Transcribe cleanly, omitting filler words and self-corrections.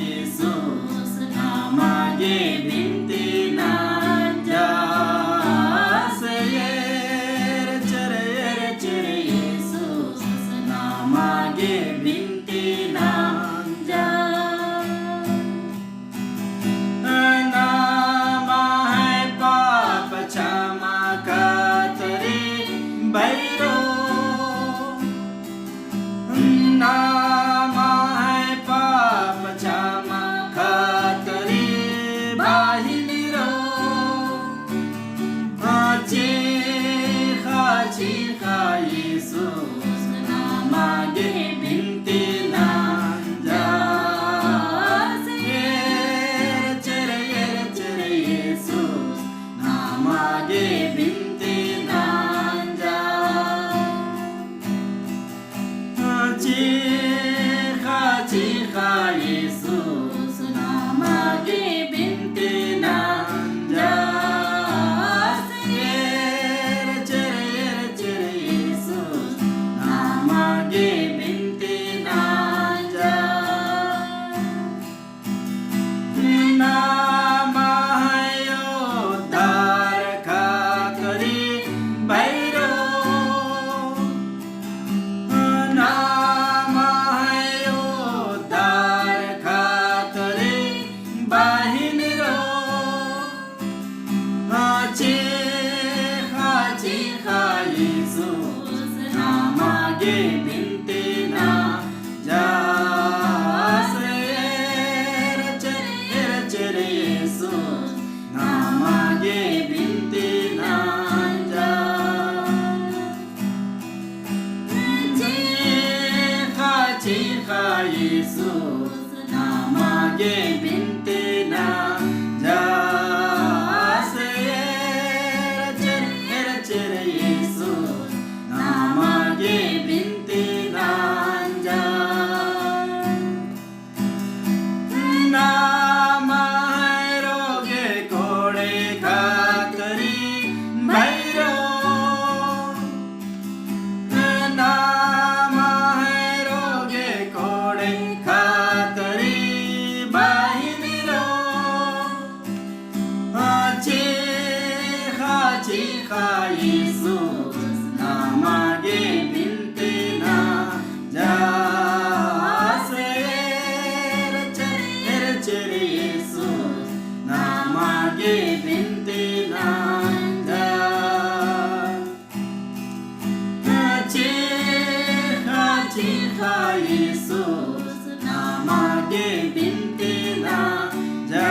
Yesus, namage binti nanja seyere cere Yesus, namage binti nanja nama hai papa chama katari bairo nama hai papa chama katari bahiliro Chiha Yesus namage binti nanja cere Yesus namage binti nanja Chiha Yesus namage binti nanja cere Yesus namage binti nanja nama hayo dar kakari bairo nama hayo dar kakari bahiniro Chiha Yesus namage binti nanja cere Yesus namage binti nanja Chiha Yesus namage binti nanja cere Yesus namage binti nanja nama hai roge kore katari bairo nama hai roge kore katari bahiniro Chiha Yesus namage binti nanja cere Yesus namage binti nanja Chiha Yesus namage binti nanja